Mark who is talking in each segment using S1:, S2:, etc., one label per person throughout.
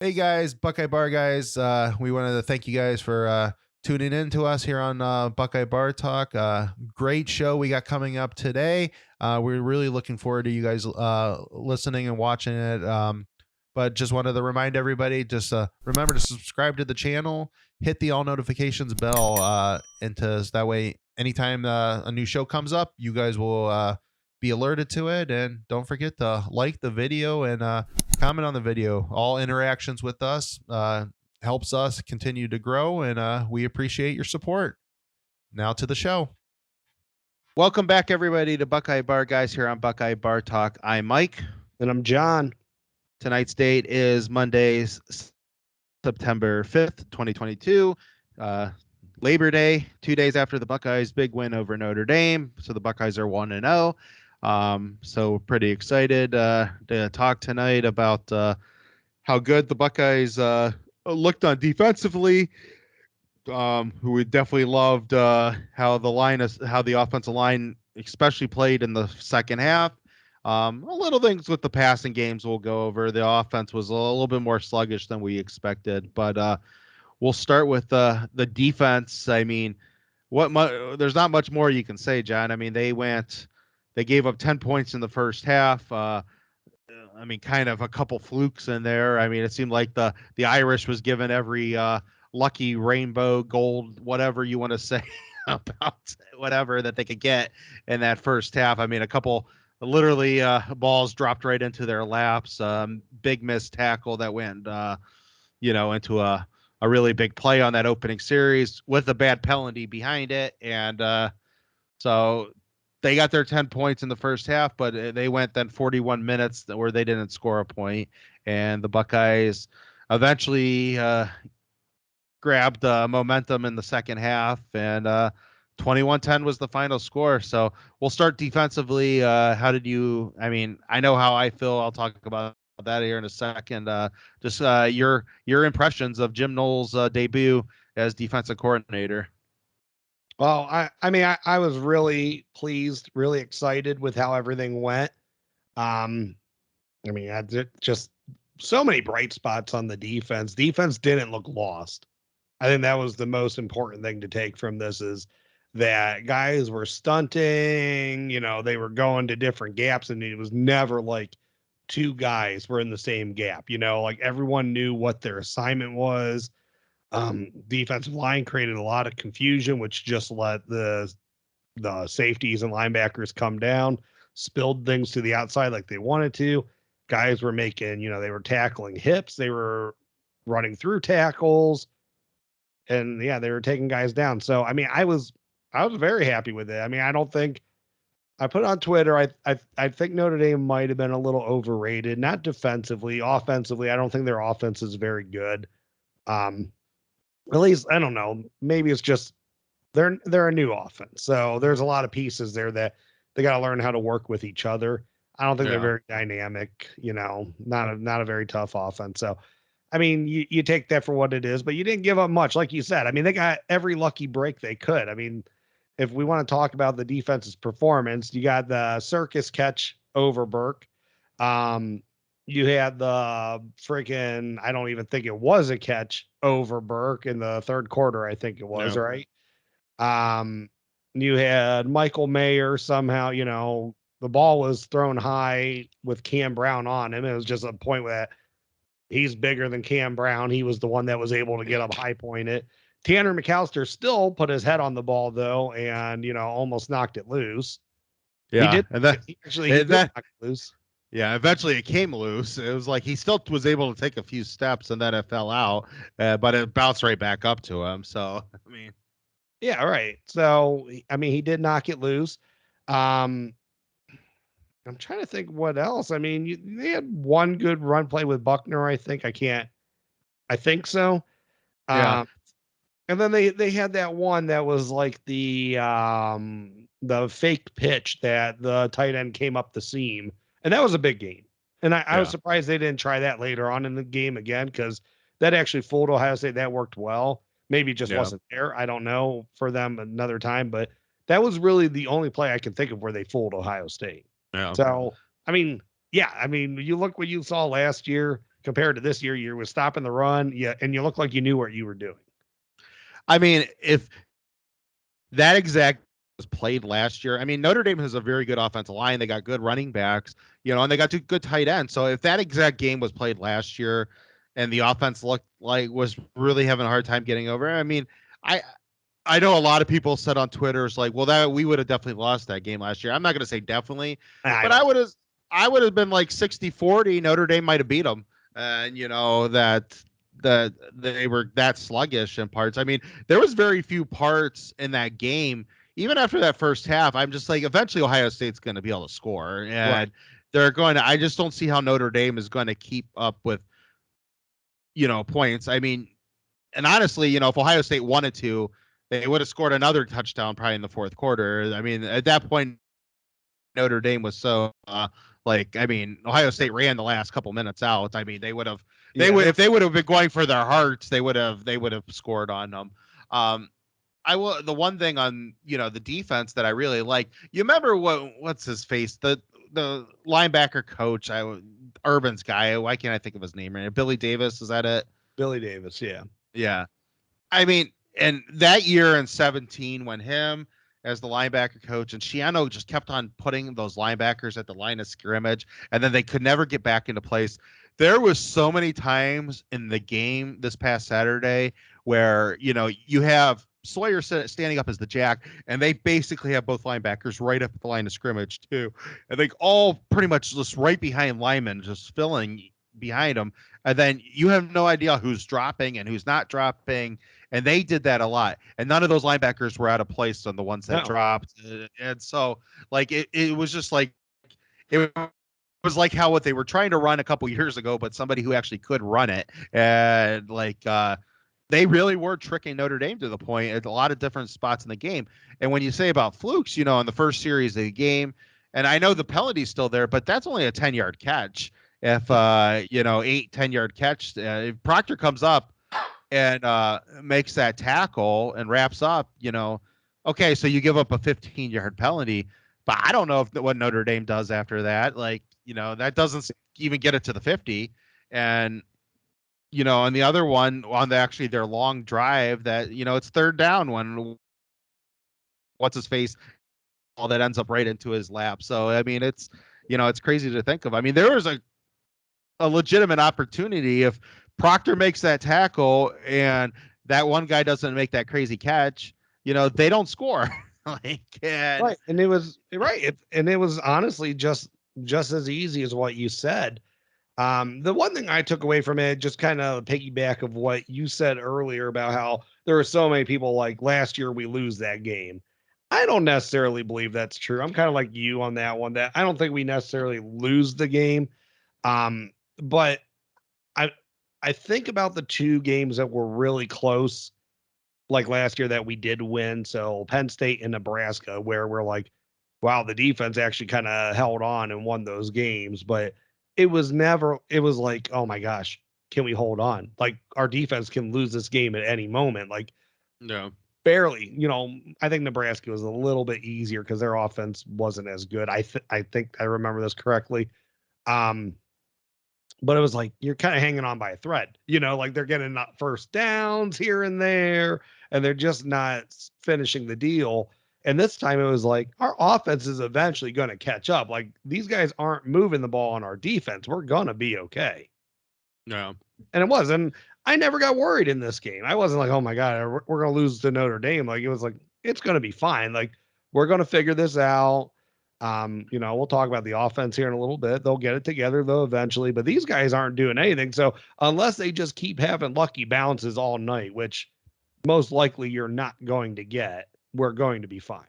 S1: Hey guys, Buckeye Bar guys. We wanted to thank you guys for tuning in to us here on Buckeye Bar Talk. Great show we got coming up today. We're really looking forward to you guys listening and watching it. But just wanted to remind everybody, just remember to subscribe to the channel, hit the all notifications bell, and that way, anytime a new show comes up, you guys will be alerted to it. And don't forget to like the video and comment on the video. All interactions with us helps us continue to grow, and we appreciate your support. Now to the show. Welcome back, everybody, to Buckeye Bar Guys here on Buckeye Bar Talk. I'm Mike.
S2: And I'm John.
S1: Tonight's date is Monday, September 5th, 2022. Labor Day, 2 days after the Buckeyes' big win over Notre Dame. So the Buckeyes are 1-0. So pretty excited to talk tonight about how good the Buckeyes looked on defensively. Who we definitely loved how the offensive line especially played in the second half. A little things with the passing games we'll go over. The offense was a little bit more sluggish than we expected, but we'll start with the defense. I mean, there's not much more you can say, John. I mean, they gave up 10 points in the first half. I mean, kind of a couple flukes in there. I mean, it seemed like the Irish was given every lucky rainbow, gold, whatever you want to say about whatever that they could get in that first half. I mean, a couple literally balls dropped right into their laps. Big missed tackle that went, into a really big play on that opening series with a bad penalty behind it. And so they got their 10 points in the first half, but they went then 41 minutes where they didn't score a point. And the Buckeyes eventually grabbed momentum in the second half, and 21-10 was the final score. So we'll start defensively. How did you, I mean, I know how I feel. I'll talk about that here in a second. Just your impressions of Jim Knowles' debut as defensive coordinator.
S2: Well, I was really pleased, really excited with how everything went. I had just so many bright spots on the defense. Defense didn't look lost. I think that was the most important thing to take from this is that guys were stunting, they were going to different gaps, and it was never like two guys were in the same gap, like everyone knew what their assignment was. Defensive line created a lot of confusion, which just let the safeties and linebackers come down, spilled things to the outside like they wanted to. Guys were making, they were tackling hips, they were running through tackles, and yeah, they were taking guys down. So, I mean, I was very happy with it. I mean, I don't think I put on Twitter, I think Notre Dame might have been a little overrated, not defensively, offensively. I don't think their offense is very good. At least, I don't know, maybe it's just they're a new offense. So there's a lot of pieces there that they got to learn how to work with each other. I don't think they're very dynamic, not a very tough offense. So, I mean, you take that for what it is, but you didn't give up much. Like you said, I mean, they got every lucky break they could. I mean, if we want to talk about the defense's performance, you got the circus catch over Burke. You had the freaking, I don't even think it was a catch over Burke in the third quarter. I think it was, right. You had Michael Mayer somehow, the ball was thrown high with Cam Brown on him. It was just a point where he's bigger than Cam Brown. He was the one that was able to get up high point it. Tanner McAllister still put his head on the ball though, and almost knocked it loose.
S1: Yeah,
S2: he did knock it loose.
S1: Yeah, eventually it came loose. It was like he still was able to take a few steps, and then it fell out, but it bounced right back up to him. So, I mean,
S2: yeah, right. So, I mean, he did knock it loose. I'm trying to think what else. I mean, they had one good run play with Buckner. I think so.
S1: Yeah.
S2: And then they had that one that was like the fake pitch that the tight end came up the seam, and that was a big game. And I was surprised they didn't try that later on in the game again, because that actually fooled Ohio State. That worked well. Maybe it just wasn't there. I don't know, for them another time, but that was really the only play I can think of where they fooled Ohio State.
S1: Yeah.
S2: So, I mean, you look what you saw last year compared to this year. You were stopping the run, yeah, and you looked like you knew what you were doing.
S1: I mean, if that exact was played last year, I mean, Notre Dame has a very good offensive line. They got good running backs, and they got two good tight ends. So if that exact game was played last year and the offense looked like was really having a hard time getting over, I mean, I I know a lot of people said on Twitter, it's like, well, that we would have definitely lost that game last year. I'm not going to say definitely, but I would have been like 60-40. Notre Dame might have beat them, and that they were that sluggish in parts. I mean, there was very few parts in that game. Even after that first half, I'm just like, eventually Ohio State's going to be able to score, and
S2: Right.
S1: they're going to. I just don't see how Notre Dame is going to keep up with points. I mean, and honestly, if Ohio State wanted to, they would have scored another touchdown probably in the fourth quarter. I mean, at that point, Notre Dame was so I mean, Ohio State ran the last couple minutes out. I mean, they would have if they would have been going for their hearts, they would have scored on them. I will. The one thing on the defense that I really like. You remember what's his face, the linebacker coach, Urban's guy. Why can't I think of his name right now? Billy Davis, is that it?
S2: Billy Davis, yeah.
S1: Yeah. I mean, and that year in 17, when him as the linebacker coach and Shiano just kept on putting those linebackers at the line of scrimmage, and then they could never get back into place. There was so many times in the game this past Saturday where you have Sawyer standing up as the jack, and they basically have both linebackers right up at the line of scrimmage too, and they all pretty much just right behind linemen, just filling behind them, and then you have no idea who's dropping and who's not dropping. And they did that a lot. And none of those linebackers were out of place on the ones that dropped. And so, it was just like, it was like how what they were trying to run a couple years ago, but somebody who actually could run it. And they really were tricking Notre Dame to the point at a lot of different spots in the game. And when you say about flukes, in the first series of the game, and I know the penalty's still there, but that's only a 10-yard catch. If 8-10-yard catch, if Proctor comes up and makes that tackle and wraps up, okay, so you give up a 15-yard penalty, but I don't know what Notre Dame does after that. That doesn't even get it to the 50. And, and the other one on their long drive that, it's third down when what's his face, all that ends up right into his lap. So, I mean, it's crazy to think of. I mean, there was a legitimate opportunity if Proctor makes that tackle and that one guy doesn't make that crazy catch, they don't score.
S2: Right. And it was right. And it was honestly just as easy as what you said. The one thing I took away from it, just kind of piggyback of what you said earlier about how there are so many people like last year we lose that game. I don't necessarily believe that's true. I'm kind of like you on that one, that I don't think we necessarily lose the game. But I I think about the two games that were really close, like last year that we did win. So Penn State and Nebraska, where we're like, wow, the defense actually kind of held on and won those games. But it was like, oh my gosh, can we hold on? Like our defense can lose this game at any moment. Like,
S1: no,
S2: barely. I think Nebraska was a little bit easier because their offense wasn't as good. I think I remember this correctly. But it was like you're kind of hanging on by a thread, like they're getting first downs here and there, and they're just not finishing the deal. And this time it was like our offense is eventually going to catch up. Like these guys aren't moving the ball on our defense. We're going to be okay.
S1: No.
S2: And it was. And I never got worried in this game. I wasn't like, oh my God, we're going to lose to Notre Dame. Like it was like, it's going to be fine. Like we're going to figure this out. We'll talk about the offense here in a little bit. They'll get it together though eventually, but these guys aren't doing anything. So unless they just keep having lucky bounces all night, which most likely you're not going to get, we're going to be fine.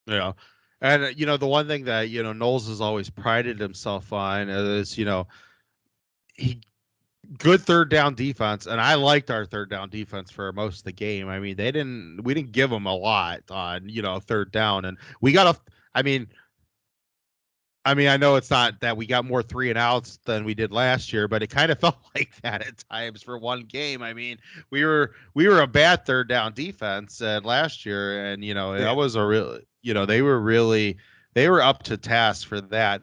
S1: Yeah. And the one thing that Knowles has always prided himself on is he good third down defense, and I liked our third down defense for most of the game. I mean, we didn't give them a lot on third down, and we got a. I mean, I know it's not that we got more 3 and outs than we did last year, but it kind of felt like that at times for one game. I mean, we were a bad third down defense last year, and that was a real. They were up to task for that.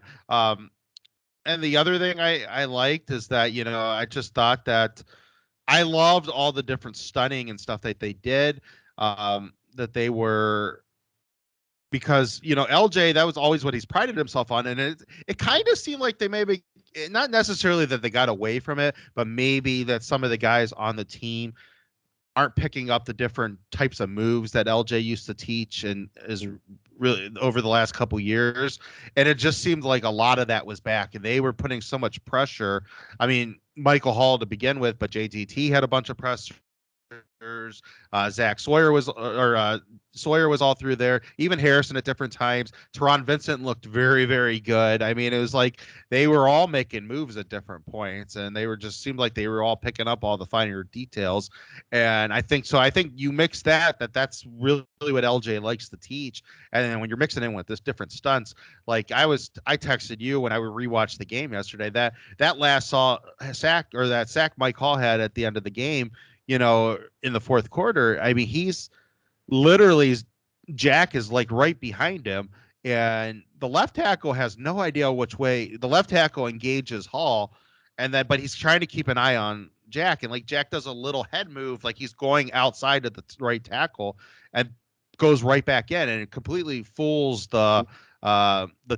S1: and the other thing I liked is that, I just thought that I loved all the different stunning and stuff that they did. That they were, because LJ, that was always what he's prided himself on, and it kind of seemed like they maybe, not necessarily that they got away from it, but maybe that some of the guys on the team aren't picking up the different types of moves that LJ used to teach and is really over the last couple years. And it just seemed like a lot of that was back, and they were putting so much pressure. I mean, Michael Hall to begin with, but JTT had a bunch of pressure. Zach Sawyer was, or Sawyer was all through there. Even Harrison at different times. Teron Vincent looked very, very good. I mean, it was like they were all making moves at different points, and they were just seemed like they were all picking up all the finer details. And I think so. I think you mix that's really what LJ likes to teach. And then when you're mixing in with this different stunts, like I texted you when I rewatched the game yesterday, that last sack, or that sack Mike Hall had at the end of the game, in the fourth quarter. I mean, he's literally, Jack is like right behind him, and the left tackle has no idea which way. The left tackle engages Hall, but he's trying to keep an eye on Jack, and like Jack does a little head move, like he's going outside of the right tackle, and goes right back in, and it completely fools the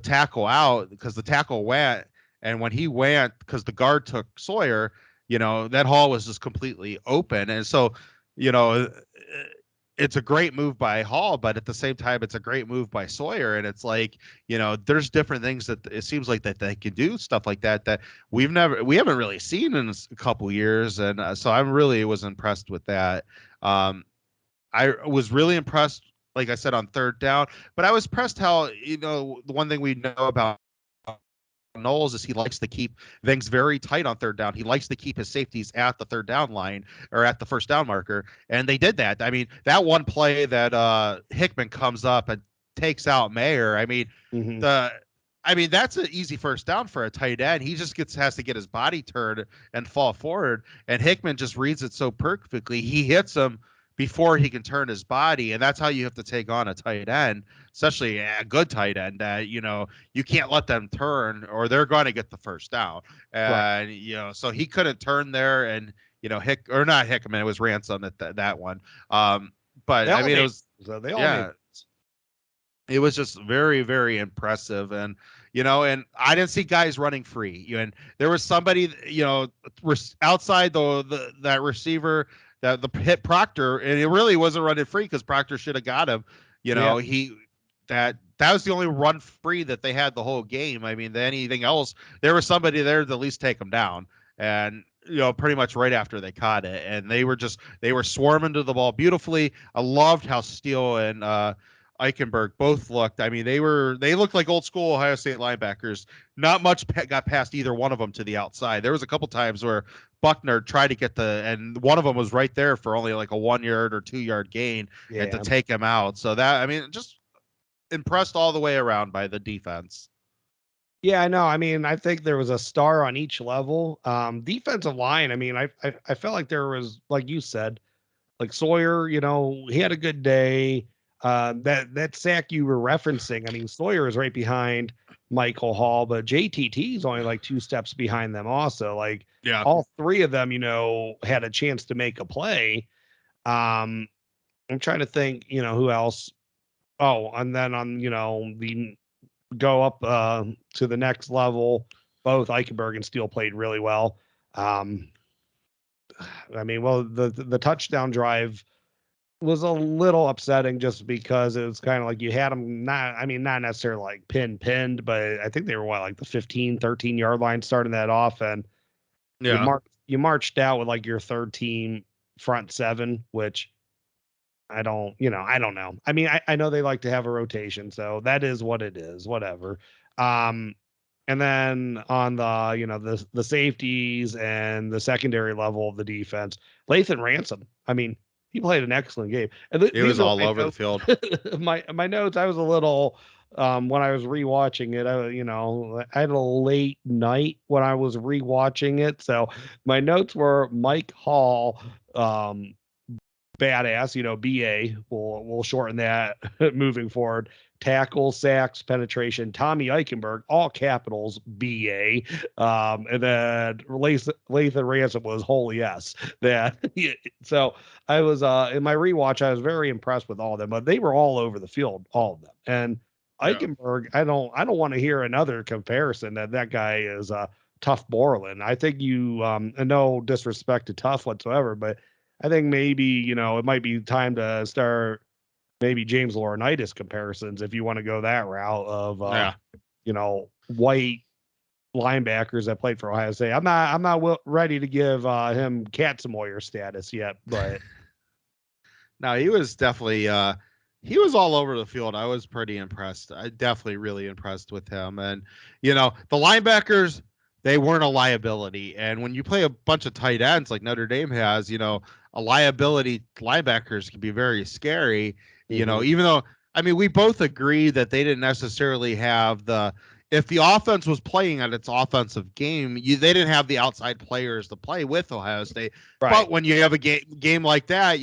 S1: tackle out, because the tackle went, and when he went, because the guard took Sawyer, that Hall was just completely open. And so, it's a great move by Hall, but at the same time, it's a great move by Sawyer. And it's like, there's different things that it seems like that they can do stuff like that we haven't really seen in a couple years. And so I really was impressed with that. I was really impressed, like I said, on third down, but I was impressed how, the one thing we know about Knowles is he likes to keep things very tight on third down. He likes to keep his safeties at the third down line, or at the first down marker, and they did that. I mean, that one play that Hickman comes up and takes out Mayer. I mean,
S2: Mm-hmm.
S1: That's an easy first down for a tight end. He just has to get his body turned and fall forward, and Hickman just reads it so perfectly. He hits him before he can turn his body, and that's how you have to take on a tight end, especially a good tight end, that you can't let them turn, or they're going to get the first down. And so he couldn't turn there, and not Hickman, it was Ransom at that one. But I mean, it was,
S2: they all
S1: yeah, it was just very, very impressive. And and I didn't see guys running free. And there was somebody, outside that receiver, that the hit Proctor, and it really wasn't running free, because Proctor should have got him. That was the only run free that they had the whole game. I mean, anything else, there was somebody there to at least take them down. And pretty much right after they caught it, and they were swarming to the ball beautifully. I loved how Steele and Eichenberg both looked. I mean, they looked like old school Ohio State linebackers. Not much got past either one of them to the outside. There was a couple times where Buckner tried to get and one of them was right there for only like a 1 yard or 2 yard gain, and to take him out. So that, I mean, just impressed all the way around by the defense.
S2: Yeah, I know. I mean, I think there was a star on each level. Defensive line, I mean, I felt like there was, like you said, like Sawyer, he had a good day. That sack you were referencing, I mean, Sawyer is right behind Michael Hall, but JTT is only like 2 steps behind them also. Like,
S1: Yeah.
S2: all 3 of them, had a chance to make a play. I'm trying to think, who else. Oh, and then on, the go up to the next level, both Eichenberg and Steele played really well. I mean, well, the touchdown drive was a little upsetting, just because it was kind of like you had them not necessarily like pinned, but I think they were like the 15-13 yard line starting that off, and you marched out with like your third team front 7, which I don't know. I mean, I know they like to have a rotation, so that is what it is, whatever. And then on the safeties and the secondary level of the defense, Latha Ransom, I mean, he played an excellent game. And
S1: it was all over the field.
S2: my notes, I was a little, when I was rewatching it, I had a late night when I was rewatching it, so my notes were Mike Hall, badass, BA. We'll shorten that moving forward. Tackle, sacks, penetration, Tommy Eichenberg, all capitals, BA. And then Latha Ransom was whole yes. That so I was in my rewatch, I was very impressed with all of them, but they were all over the field, all of them. And
S1: Yeah.
S2: Eichenberg, I don't want to hear another comparison that guy is Tough Borland. I think and no disrespect to Tough whatsoever, but I think maybe, it might be time to start maybe James Laurinaitis comparisons if you want to go that route of,
S1: Yeah.
S2: white linebackers that played for Ohio State. I'm not ready to give him Katzenmoyer status yet, but
S1: No, he was definitely he was all over the field. I was pretty impressed. I definitely really impressed with him. And the linebackers, they weren't a liability. And when you play a bunch of tight ends like Notre Dame has, a liability linebackers can be very scary.
S2: mhm.
S1: Even though we both agree that they didn't necessarily have if the offense was playing at its offensive game, they didn't have the outside players to play with Ohio State.
S2: Right.
S1: But when you have a game like that,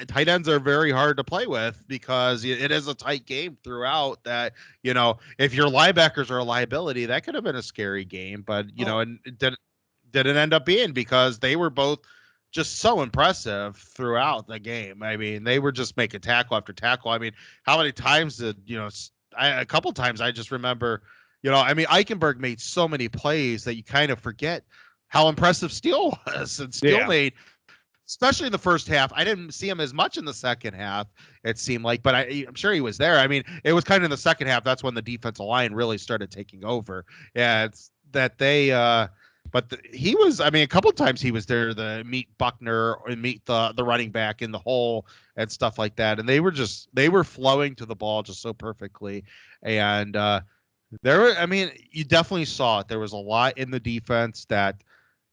S1: tight ends are very hard to play with because it is a tight game throughout. That if your linebackers are a liability, that could have been a scary game. But and it didn't end up being because they were both just so impressive throughout the game. I mean, they were just making tackle after tackle. I mean, how many times did a couple times I just remember. Eichenberg made so many plays that you kind of forget how impressive Steele was, and Steele made, especially in the first half. I didn't see him as much in the second half, it seemed like, but I'm sure he was there. I mean, it was kind of in the second half. That's when the defensive line really started taking over. Yeah, it's that they, he was, a couple of times he was there to meet Buckner and meet the running back in the hole and stuff like that. And they were flowing to the ball just so perfectly. And, you definitely saw it. There was a lot in the defense that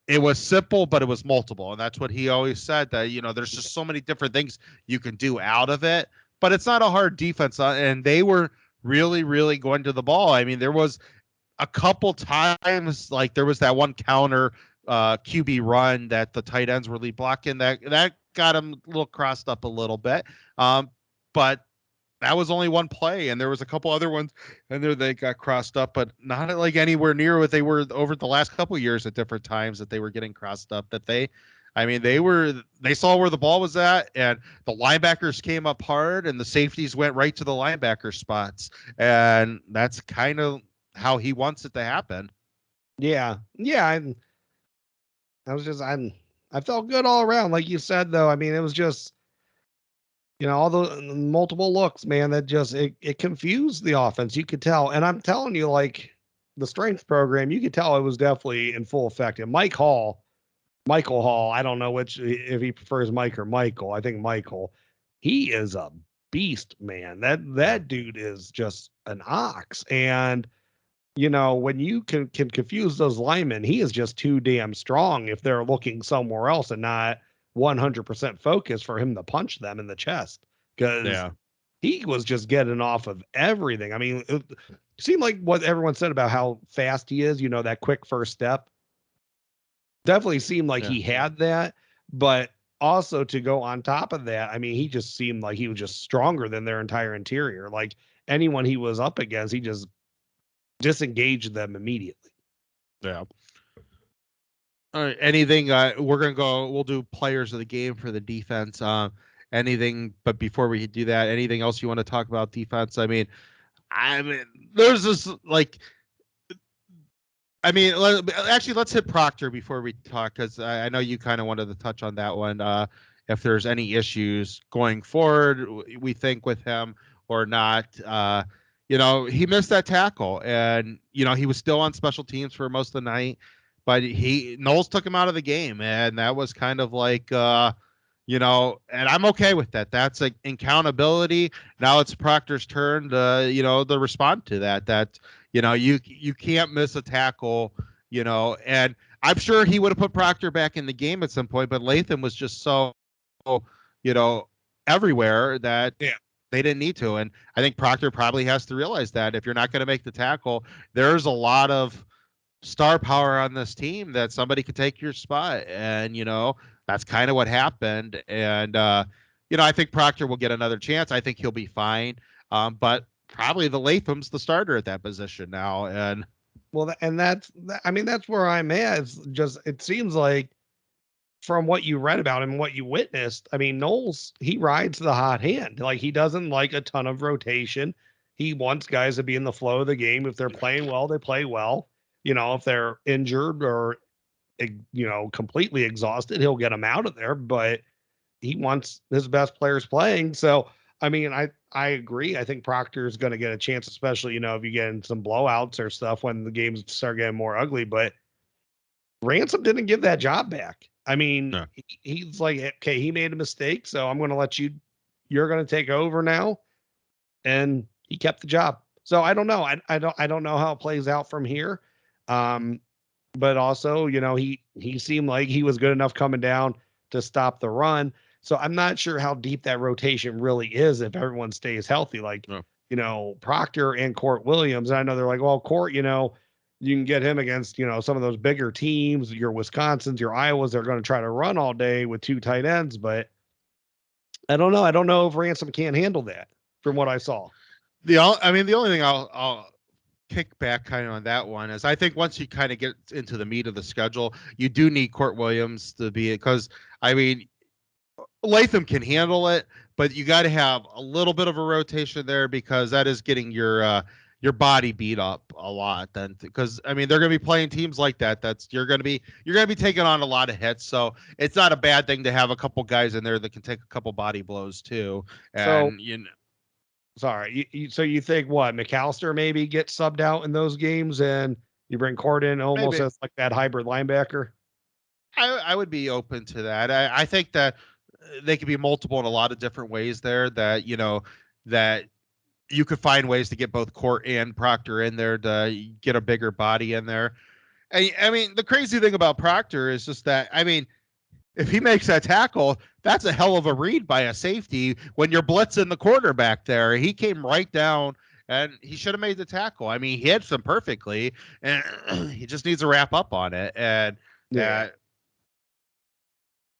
S1: it was simple, but it was multiple. And that's what he always said, that, there's just so many different things you can do out of it, but it's not a hard defense. And they were really, really going to the ball. I mean, there was a couple times, like there was that one counter QB run that the tight ends were lead blocking that got him a little crossed up a little bit. But that was only one play, and there was a couple other ones, and there they got crossed up, but not like anywhere near what they were over the last couple of years at different times that they were getting crossed up. They saw where the ball was at, and the linebackers came up hard, and the safeties went right to the linebacker spots, and that's kind of how he wants it to happen.
S2: Yeah. I felt good all around, like you said, though. I mean, it was just, all the multiple looks, man, that just, it confused the offense. You could tell. And I'm telling you, like, the strength program, you could tell it was definitely in full effect. And Michael Hall, I don't know if he prefers Mike or Michael. I think Michael, he is a beast, man. That dude is just an ox. And, when you can confuse those linemen, he is just too damn strong if they're looking somewhere else and not 100% focused for him to punch them in the chest, because he was just getting off of everything. I mean, it seemed like what everyone said about how fast he is, that quick first step, definitely seemed like he had that. But also, to go on top of that, I mean, he just seemed like he was just stronger than their entire interior. Like anyone he was up against, he just disengaged them immediately.
S1: Yeah. All right. Anything? We'll do players of the game for the defense. Anything? But before we do that, anything else you want to talk about defense? There's this like. Actually, let's hit Proctor before we talk, because I know you kind of wanted to touch on that one. If there's any issues going forward, we think with him or not. He missed that tackle, and he was still on special teams for most of the night, but Knowles took him out of the game, and that was kind of like, and I'm okay with that. That's like accountability. Now it's Proctor's turn to respond to that. That you can't miss a tackle, and I'm sure he would have put Proctor back in the game at some point, but Latham was just so, everywhere that they didn't need to. And I think Proctor probably has to realize that if you're not going to make the tackle, there's a lot of star power on this team that somebody could take your spot. And, that's kind of what happened. And, I think Proctor will get another chance. I think he'll be fine. But probably the Latham's the starter at that position now. And
S2: Well, and I mean, that's where I'm at. It's just, it seems like from what you read about him, what you witnessed, I mean, Knowles, he rides the hot hand. Like, he doesn't like a ton of rotation. He wants guys to be in the flow of the game. If they're playing well, they play well. If they're injured or, completely exhausted, he'll get them out of there. But he wants his best players playing. So, I mean, I agree. I think Proctor is going to get a chance, especially, if you get in some blowouts or stuff when the games start getting more ugly. But Ransom didn't give that job back. I mean,
S1: no.
S2: he's like, okay, he made a mistake, so I'm going to let you're going to take over now. And he kept the job. So I don't know. I don't know how it plays out from here. But also, he seemed like he was good enough coming down to stop the run. So I'm not sure how deep that rotation really is if everyone stays healthy. Like,
S1: No.
S2: Proctor and Court Williams. I know they're like, well, Court, you can get him against, some of those bigger teams, your Wisconsins, your Iowas, they're going to try to run all day with two tight ends. But I don't know. I don't know if Ransom can't handle that from what I saw.
S1: The only thing I'll kick back kind of on that one is I think once you kind of get into the meat of the schedule, you do need Court Williams to be, because I mean, Latham can handle it, but you got to have a little bit of a rotation there, because that is getting your body beat up a lot. Then, because I mean, they're going to be playing teams like that. You're going to be taking on a lot of hits. So it's not a bad thing to have a couple guys in there that can take a couple body blows too.
S2: So,
S1: And
S2: sorry, so you think what, McAllister maybe gets subbed out in those games, and you bring Court in almost
S1: maybe
S2: as like that hybrid linebacker?
S1: I would be open to that. I think that they could be multiple in a lot of different ways there. That you could find ways to get both Court and Proctor in there to get a bigger body in there. I mean, the crazy thing about Proctor is just that, I mean, if he makes that tackle, that's a hell of a read by a safety when you're blitzing the quarterback there. He came right down and he should have made the tackle. I mean, he hits him perfectly, and he just needs to wrap up on it. And
S2: Yeah.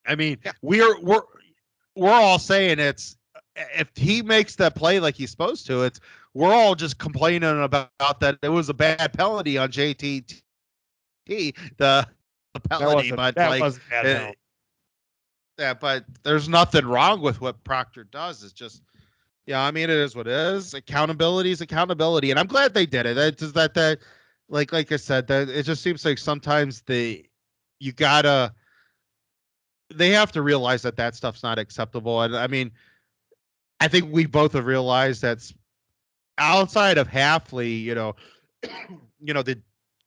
S1: I mean,
S2: Yeah.
S1: we're all saying it's, if he makes that play like he's supposed to, we're all just complaining about that it was a bad penalty on JTT, the penalty, but
S2: That
S1: like
S2: was bad penalty.
S1: yeah, but there's nothing wrong with what Proctor does. It's just, I mean, it is what it is. Accountability is accountability, and I'm glad they did it. It's just that like I said, that it just seems like sometimes you gotta they have to realize that stuff's not acceptable. And I mean, I think we both have realized that's outside of Halfley,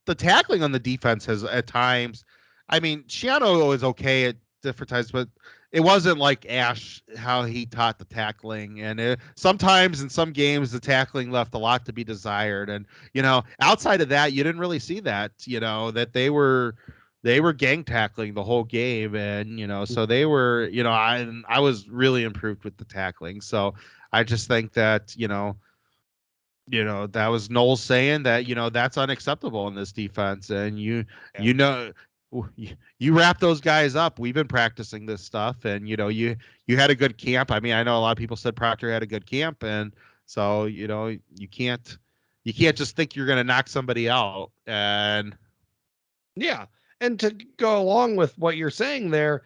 S1: the tackling on the defense has at times. I mean, Shiano is okay at different times, but it wasn't like Ash how he taught the tackling. And sometimes in some games, the tackling left a lot to be desired. And outside of that, you didn't really see that. That they were gang tackling the whole game, and so they were. I was really improved with the tackling. So I just think that that was Knowles saying that that's unacceptable in this defense, and you know you wrap those guys up. We've been practicing this stuff, and you had a good camp. I mean, I know a lot of people said Proctor had a good camp, and so you can't just think you're going to knock somebody out. And
S2: Yeah. And to go along with what you're saying there,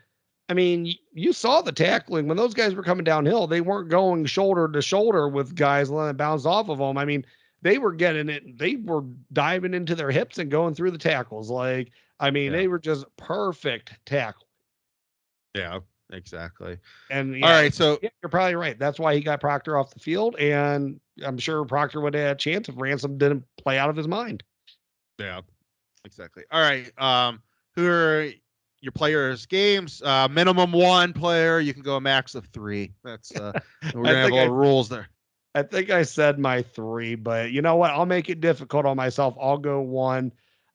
S2: I mean, you saw the tackling when those guys were coming downhill. They weren't going shoulder to shoulder with guys letting it bounce off of them. I mean, they were getting it. They were diving into their hips and going through the tackles. Like, I mean,
S1: yeah,
S2: they were just perfect tackle.
S1: yeah, exactly.
S2: And
S1: All
S2: yeah,
S1: right, so
S2: you're probably right. That's why he got Proctor off the field. And I'm sure Proctor would have had a chance if Ransom didn't play out of his mind.
S1: yeah, exactly. All right, who are your players' games? Minimum one player. You can go a max of three. That's we're gonna have a lot of rules there.
S2: I think I said my three, but you know what? I'll make it difficult on myself. I'll go one.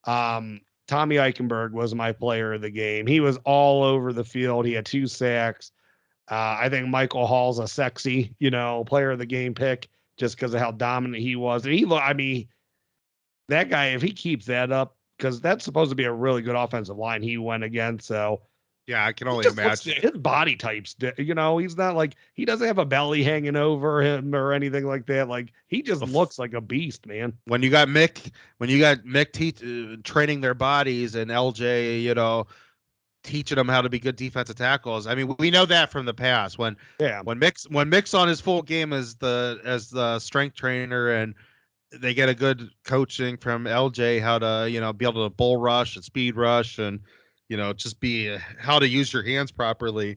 S2: Tommy Eichenberg was my player of the game. He was all over the field. He had 2 sacks. I think Michael Hall's a sexy, player of the game pick just because of how dominant he was. And I mean, that guy, if he keeps that up, because that's supposed to be a really good offensive line he went against. So
S1: Yeah, I can
S2: He
S1: only
S2: just looks,
S1: imagine.
S2: his body types, he's not like, he doesn't have a belly hanging over him or anything like that. Like, he just looks like a beast, man.
S1: When you got Mick training their bodies and LJ, teaching them how to be good defensive tackles. I mean, we know that from the past
S2: Yeah.
S1: when Mick's on his full game as the strength trainer, and they get a good coaching from LJ how to be able to bull rush and speed rush, and just be how to use your hands properly.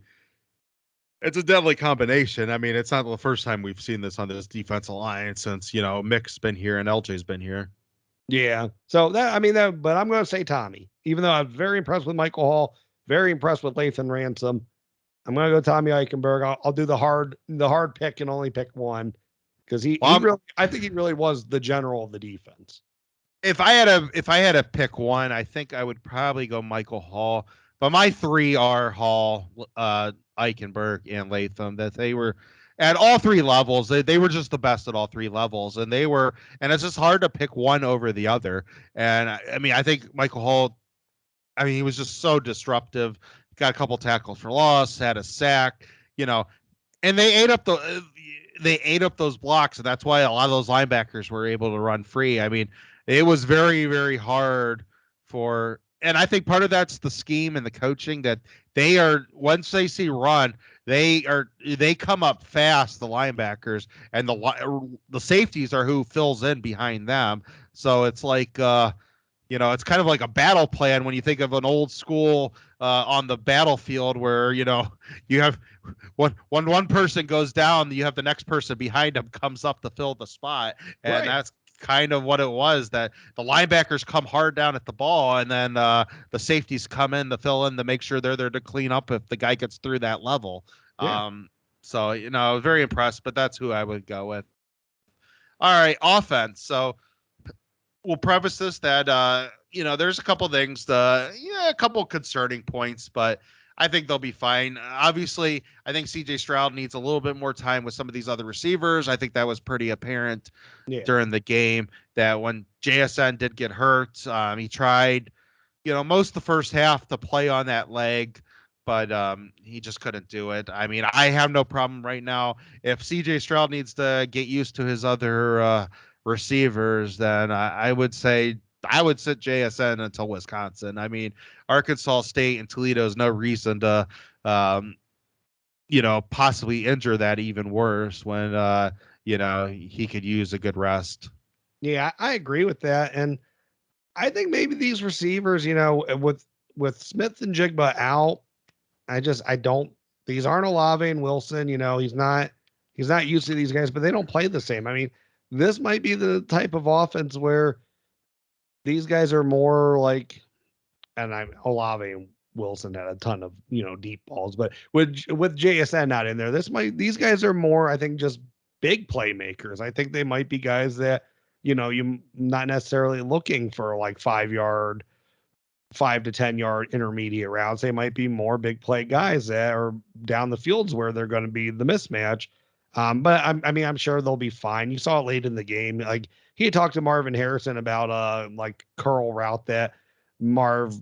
S1: It's a deadly combination. I mean, it's not the first time we've seen this on this defensive line since Mick's been here and LJ's been here.
S2: Yeah. So but I'm going to say Tommy, even though I'm very impressed with Michael Hall, very impressed with Lathan Ransom. I'm going to go Tommy Eichenberg. I'll do the hard pick and only pick one, because I think he really was the general of the defense.
S1: If I had to pick one, I think I would probably go Michael Hall. But my three are Hall, Eichenberg, and Latham. That they were at all three levels. They were just the best at all three levels, and it's just hard to pick one over the other. And I mean, I think Michael Hall. I mean, he was just so disruptive. Got a couple tackles for loss, had a sack. And they ate up those blocks, and that's why a lot of those linebackers were able to run free. I mean, it was very, very hard and I think part of that's the scheme and the coaching, that they are, once they see run, they come up fast, the linebackers, and the safeties are who fills in behind them. So it's like it's kind of like a battle plan when you think of an old school on the battlefield where you have when one person goes down, you have the next person behind him comes up to fill the spot, and
S2: Right.
S1: that's kind of what it was. That the linebackers come hard down at the ball, and then the safeties come in to fill in to make sure they're there to clean up if the guy gets through that level.
S2: Yeah.
S1: So I was very impressed, but that's who I would go with. All right, offense. So we'll preface this that there's a couple things, a couple concerning points, but I think they'll be fine. Obviously, I think CJ Stroud needs a little bit more time with some of these other receivers. I think that was pretty apparent
S2: Yeah.
S1: during the game, that when JSN did get hurt, he tried most of the first half to play on that leg, but he just couldn't do it. I mean, I have no problem right now. If CJ Stroud needs to get used to his other receivers, then I would say I would sit JSN until Wisconsin. I mean, Arkansas State and Toledo is no reason to, possibly injure that even worse when, he could use a good rest.
S2: Yeah, I agree with that. And I think maybe these receivers, with Smith and Jigba out, I don't, these aren't Olave and Wilson, he's not used to these guys, but they don't play the same. I mean, this might be the type of offense where these guys are more like, and Olave and Wilson had a ton of, deep balls, but with JSN not in there, these guys are more, I think, just big playmakers. I think they might be guys that, you not necessarily looking for like 5 to 10 yard intermediate routes. They might be more big play guys that are down the fields where they're going to be the mismatch. But I'm sure they'll be fine. You saw it late in the game. Like, he had talked to Marvin Harrison about like curl route that Marv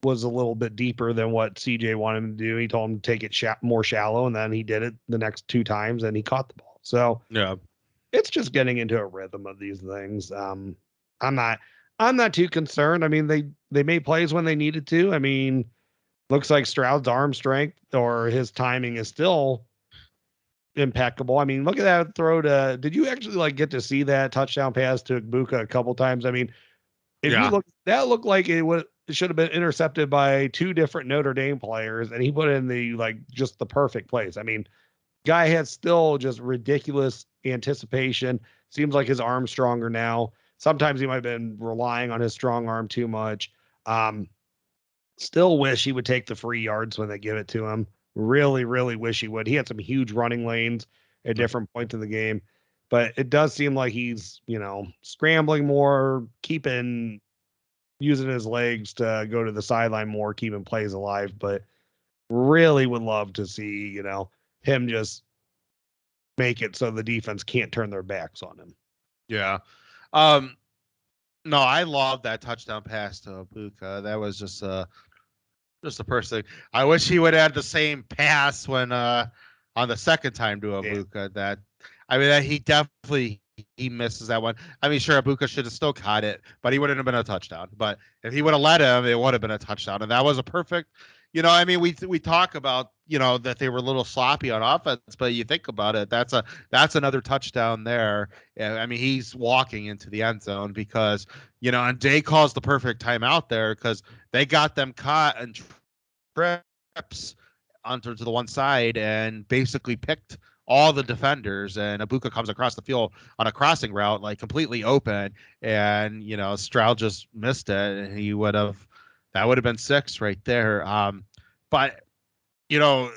S2: was a little bit deeper than what CJ wanted him to do. He told him to take it more shallow, and then he did it the next 2 times and he caught the ball. So
S1: Yeah.
S2: it's just getting into a rhythm of these things. I'm not I'm not too concerned. I mean, they made plays when they needed to. I mean, looks like Stroud's arm strength or his timing is still impeccable. I mean, look at that throw to. Did you actually like get to see that touchdown pass to Igbuka a couple times? I mean, if you
S1: Yeah.
S2: look, that looked like it should have been intercepted by two different Notre Dame players, and he put in just the perfect place. I mean, guy has still just ridiculous anticipation. Seems like his arm's stronger now. Sometimes he might have been relying on his strong arm too much. Um, Still wish he would take the free yards when they give it to him. Really, really wish he would. He had some huge running lanes at different points in the game, but it does seem like he's, scrambling more, using his legs to go to the sideline more, keeping plays alive. But really would love to see, him just make it so the defense can't turn their backs on him.
S1: Yeah. Um, no, I love that touchdown pass to Ibuka. That was just Just a person. I wish he would have had the same pass when on the second time to
S2: Yeah.
S1: Abuka. That I mean, that he definitely he misses that one. I mean, sure, Abuka should have still caught it, but he wouldn't have been a touchdown. But if he would have let him, it would have been a touchdown, and that was a perfect. I mean, we talk about that they were a little sloppy on offense, but you think about it, that's another touchdown there. I mean, he's walking into the end zone because and Day calls the perfect timeout there because they got them caught and trips onto the one side and basically picked all the defenders, and Abuka comes across the field on a crossing route like completely open, and Stroud just missed it, and that would have been six right there. But you know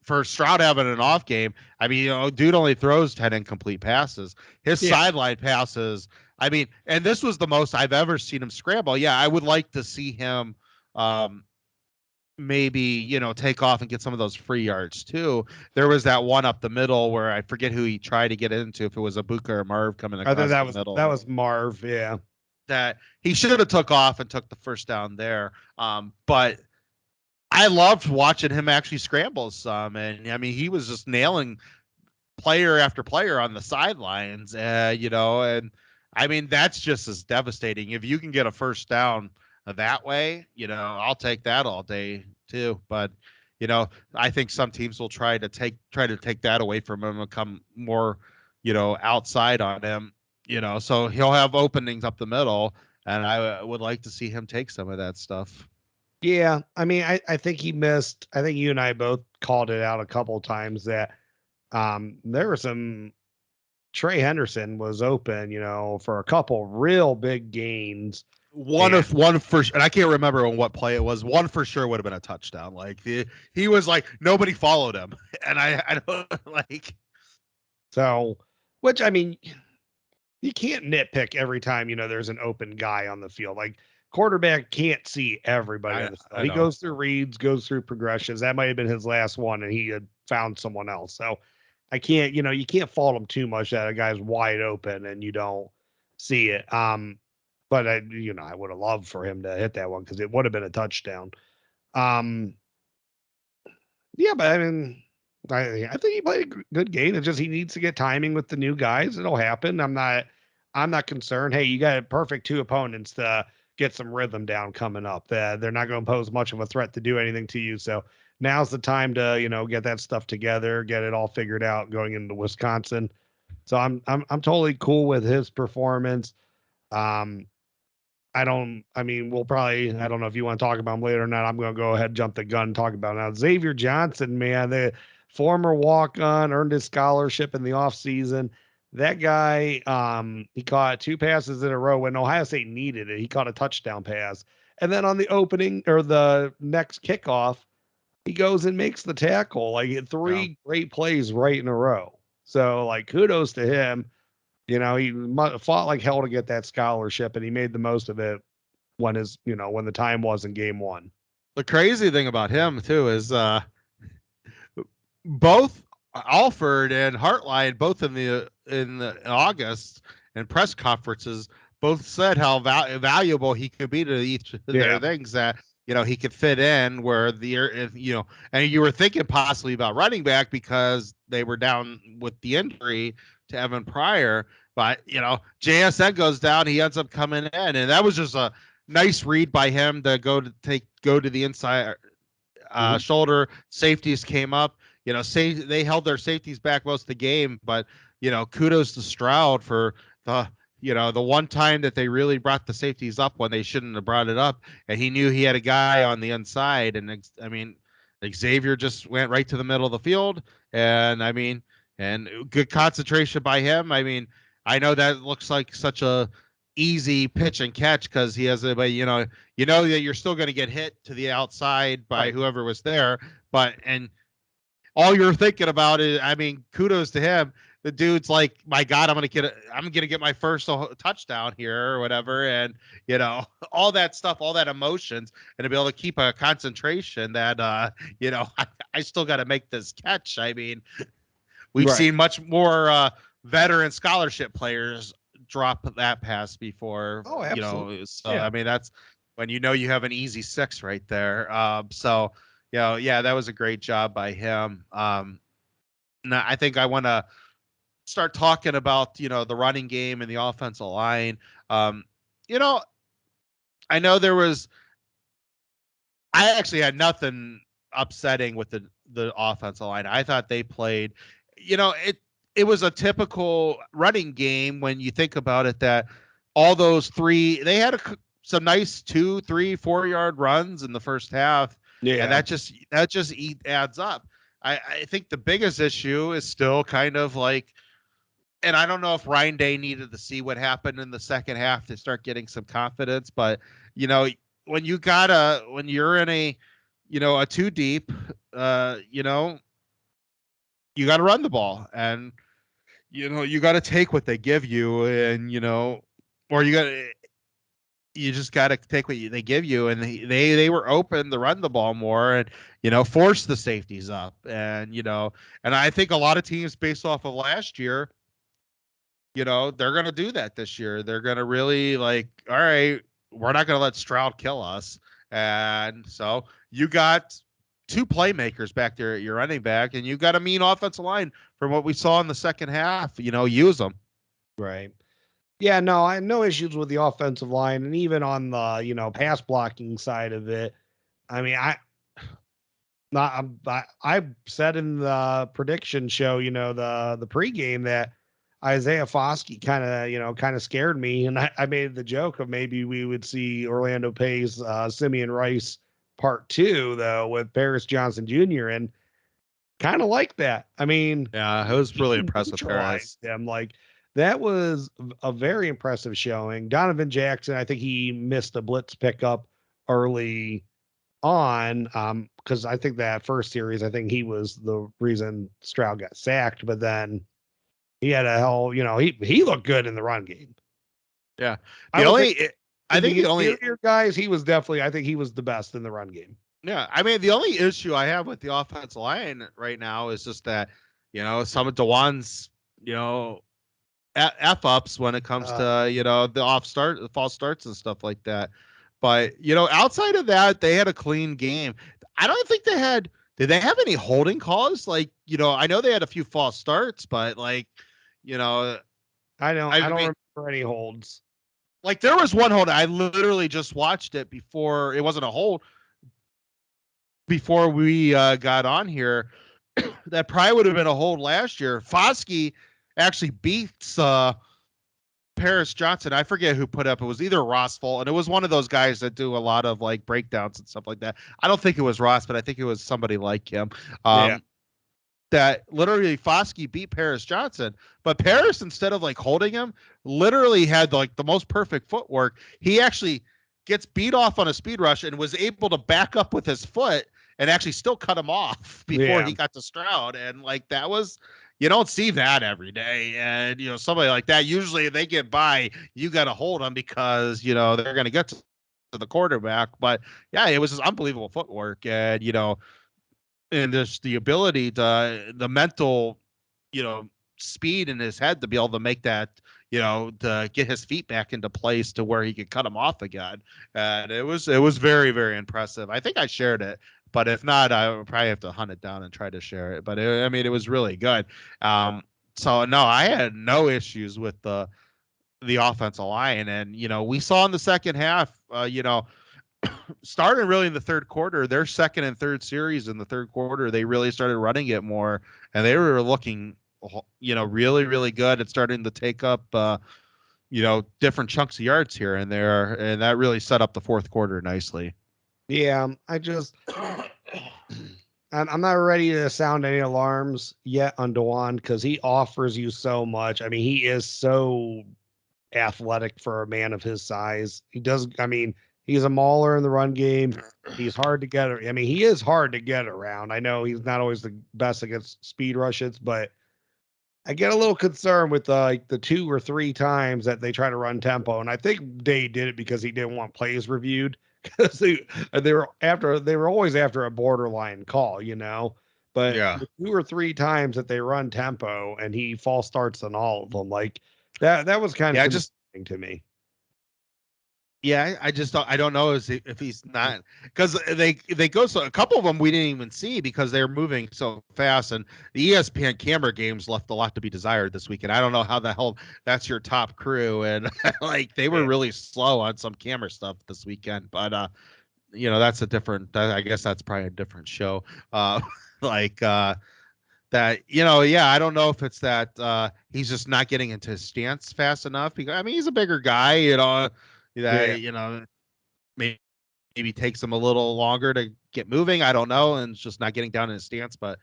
S1: for Stroud having an off game, I mean, dude only throws 10 incomplete passes. His
S2: Yeah.
S1: sideline passes, I mean, and this was the most I've ever seen him scramble. Yeah, I would like to see him maybe take off and get some of those free yards too. There was that one up the middle where I forget who he tried to get into, if it was Abuka or Marv coming
S2: I think
S1: across the middle,
S2: that was Marv. Yeah.
S1: that he should have took off and took the first down there. But I loved watching him actually scramble some, and I mean he was just nailing player after player on the sidelines, and I mean that's just as devastating. If you can get a first down that way, I'll take that all day too. But I think some teams will try to take that away from him and come more, outside on him. So he'll have openings up the middle, and I would like to see him take some of that stuff.
S2: Yeah. I mean, I think he missed. I think you and I both called it out a couple of times that there were some. Trey Henderson was open, for a couple real big gains. And
S1: One for, and I can't remember on what play it was. One for sure would have been a touchdown. Like he was like nobody followed him, and I don't like.
S2: so, which I mean, you can't nitpick every time, there's an open guy on the field. Like quarterback can't see everybody on the field.
S1: I
S2: He
S1: know.
S2: goes through reads, goes through progressions. That might have been his last one, and he had found someone else. So I can't, you can't fault him too much that a guy's wide open and you don't see it. But I would have loved for him to hit that one because it would have been a touchdown. Um, yeah, but I mean, I think he played a good game. It's just he needs to get timing with the new guys. It'll happen. I'm not concerned. Hey, you got a perfect two opponents to get some rhythm down coming up. They're not going to pose much of a threat to do anything to you. So now's the time to get that stuff together, get it all figured out going into Wisconsin. So I'm totally cool with his performance. Um, I mean, we'll probably, I don't know if you want to talk about him later or not. I'm going to go ahead and jump the gun and talk about it now. Xavier Johnson, man, the former walk on, earned his scholarship in the offseason. That guy, he caught two passes in a row when Ohio State needed it. He caught a touchdown pass. And then on the opening or the next kickoff, he goes and makes the tackle. Like
S1: Yeah.
S2: three great plays right in a row. So, like, kudos to him. He fought like hell to get that scholarship, and he made the most of it when the time was in game one.
S1: The crazy thing about him too is both Alford and Hartline, both in the August and press conferences, both said how valuable he could be to each of their
S2: Yeah.
S1: things, that he could fit in where and you were thinking possibly about running back because they were down with the injury to Evan Pryor, but JSN goes down, he ends up coming in, and that was just a nice read by him to go to the inside shoulder. Safeties came up. They held their safeties back most of the game, but kudos to Stroud for the one time that they really brought the safeties up when they shouldn't have brought it up, and he knew he had a guy on the inside, and I mean, Xavier just went right to the middle of the field, and I mean, and good concentration by him. I mean, I know that looks like such a easy pitch and catch because he has a, but that you're still going to get hit to the outside by
S2: Right.
S1: whoever was there, but and all you're thinking about is, I mean, kudos to him. The dude's like, my God, I'm gonna get my first touchdown here or whatever, and all that stuff, all that emotions, and to be able to keep a concentration that I still got to make this catch. I mean, we've
S2: Right.
S1: seen much more veteran scholarship players drop that pass before.
S2: Oh, absolutely.
S1: So
S2: Yeah.
S1: I mean, that's. when you have an easy 6 right there. So yeah, that was a great job by him. Now I think I want to start talking about the running game and the offensive line. Um, you know, I know I actually had nothing upsetting with the offensive line. I thought they played, it was a typical running game when you think about it. That all those three, they had some nice 2, 3, 4 yard runs in the first half, and
S2: Yeah.
S1: that just adds up. I think the biggest issue is still kind of like, and I don't know if Ryan Day needed to see what happened in the second half to start getting some confidence, but you know, when you're in a 2 deep, you know, you gotta run the ball, and you gotta take what they give you, and or you just gotta take what they give you, and they were open to run the ball more, and force the safeties up, and and I think a lot of teams based off of last year, they're going to do that this year. They're going to really like, all right, we're not going to let Stroud kill us. And so you got 2 playmakers back there at your running back, and you got a mean offensive line from what we saw in the second half. Use them.
S2: Right. Yeah, no, I had no issues with the offensive line, and even on the pass blocking side of it. I mean, not I said in the prediction show, the pregame, that Isaiah Foskey kind of scared me, and I made the joke of maybe we would see Orlando Pace, Simeon Rice part 2 though, with Paris Johnson Jr., and kind of like that. I mean,
S1: Yeah, it was really
S2: he
S1: impressive,
S2: neutralized
S1: Paris.
S2: them. Like, that was a very impressive showing. Donovan Jackson, I think he missed a blitz pickup early on, because I think that first series, I think he was the reason Stroud got sacked. But then he had a hell, he looked good in the run game.
S1: Yeah.
S2: I
S1: The
S2: would say
S1: only, I
S2: in
S1: think
S2: the
S1: the only,
S2: interior guys, he was definitely, I think he was the best in the run game.
S1: yeah, I mean, the only issue I have with the offensive line right now is just that, some of DeJuan's, f ups when it comes
S2: Uh,
S1: to the false starts and stuff like that. But outside of that, they had a clean game. I don't think they had. Did they have any holding calls? Like I know they had a few false starts, but like you know,
S2: I
S1: I
S2: don't
S1: mean,
S2: remember any holds.
S1: like there was one hold. I literally just watched it before it wasn't a hold before we got on here. That probably would have been a hold last year. Foskey actually beats Paris Johnson. I forget who put up. It was either Rossful, and it was one of those guys that do a lot of like breakdowns and stuff like that. I don't think it was Ross, but I think it was somebody like him.
S2: Yeah.
S1: That literally Foskey beat Paris Johnson, but Paris, instead of like holding him, literally had like the most perfect footwork. He actually gets beat off on a speed rush and was able to back up with his foot and actually still cut him off before
S2: Yeah.
S1: he got to Stroud. And like that was, you don't see that every day. And somebody like that, usually if they get by, you got to hold them because they're going to get to the quarterback. But yeah, it was just unbelievable footwork, and and just the ability to the mental, speed in his head to be able to make that, to get his feet back into place to where he could cut him off again. And it was very, very impressive. I think I shared it, but if not, I would probably have to hunt it down and try to share it. But I mean, it was really good. So no, I had no issues with the offensive line, and we saw in the second half, starting really in the third quarter, their second and third series in the third quarter, they really started running it more, and they were looking, really, really good at starting to take up, different chunks of yards here and there, and that really set up the fourth quarter nicely.
S2: Yeah. I'm not ready to sound any alarms yet on Dewan, because he offers you so much. I mean, he is so athletic for a man of his size. He does. I mean, he's a mauler in the run game. He's hard to get. I mean, he is hard to get around. I know he's not always the best against speed rushes, but I get a little concerned with like the 2 or 3 times that they try to run tempo, and I think Day did it because he didn't want plays reviewed, because they were always after a borderline call, But
S1: Yeah.
S2: the 2 or 3 times that they run tempo and he false starts on all of them, like that was kind of
S1: Yeah, just
S2: concerning to me.
S1: Yeah, I just don't, I don't know if he's not, because they go, so a couple of them we didn't even see because they're moving so fast, and the ESPN camera games left a lot to be desired this weekend. I don't know how the hell that's your top crew, and like they were
S2: Yeah.
S1: really slow on some camera stuff this weekend, but that's a different, I guess that's probably a different show. uh like that, yeah, I don't know if it's that he's just not getting into his stance fast enough, because I mean he's a bigger guy,
S2: Yeah.
S1: that maybe takes him a little longer to get moving. I don't know, and it's just not getting down in his stance. But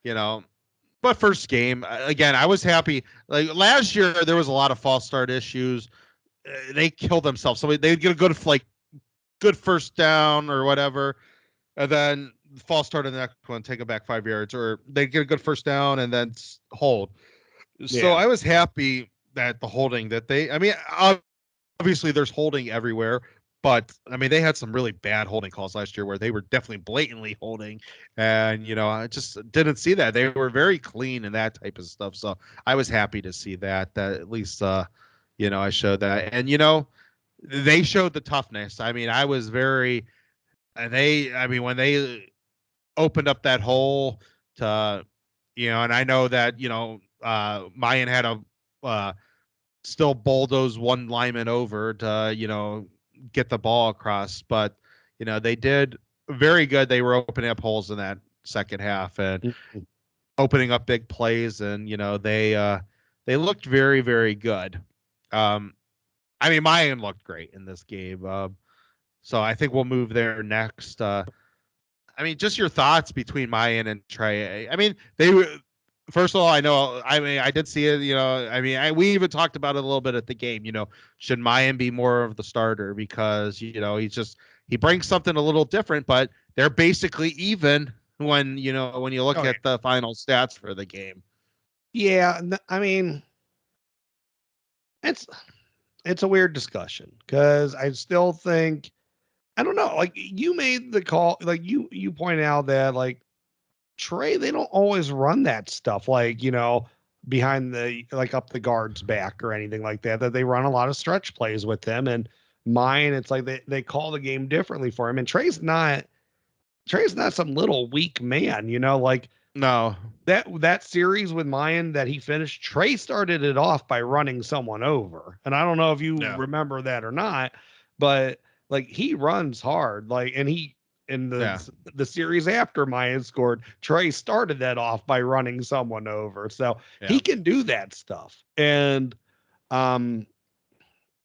S1: you know, but first game again, I was happy. Like last year, there was a lot of false start issues. They killed themselves. So they'd get a good first down or whatever, and then false start in the next one, take it back 5 yards, or they get a good first down and then hold. So
S2: Yeah.
S1: I was happy that the holding that they. I mean, obviously there's holding everywhere, but I mean they had some really bad holding calls last year where they were definitely blatantly holding, and I just didn't see that. They were very clean and that type of stuff. So I was happy to see that at least I showed that, and they showed the toughness. I mean, I was very, and I mean when they opened up that hole to, and I know that Mayan had a still bulldoze one lineman over to get the ball across, but they did very good. They were opening up holes in that second half and
S2: Mhm.
S1: opening up big plays, and they looked very, very good. um I mean Mayan looked great in this game. So I think we'll move there next. I mean, just your thoughts between Mayan and Trey. I mean, they were. First of all, I know. I mean, I did see it. I mean, we even talked about it a little bit at the game. Should Mayan be more of the starter, because he brings something a little different, but they're basically even when you look
S2: Oh yeah.
S1: at the final stats for the game.
S2: Yeah. I mean, it's it's a weird discussion because I still think I don't know. Like you made the call, like you point out that like Trey, they don't always run that stuff like, behind the like up the guard's back or anything like that. That they run a lot of stretch plays with them. And mine, it's like they call the game differently for him. And Trey's not some little weak man, like
S1: No.
S2: that series with Mayan that he finished, Trey started it off by running someone over. And I don't know if you
S1: Yeah.
S2: remember that or not, but like he runs hard. Like and he in
S1: Yeah.
S2: the series after Mayan scored, Trey started that off by running someone over. So he
S1: Yeah.
S2: can do that stuff. And um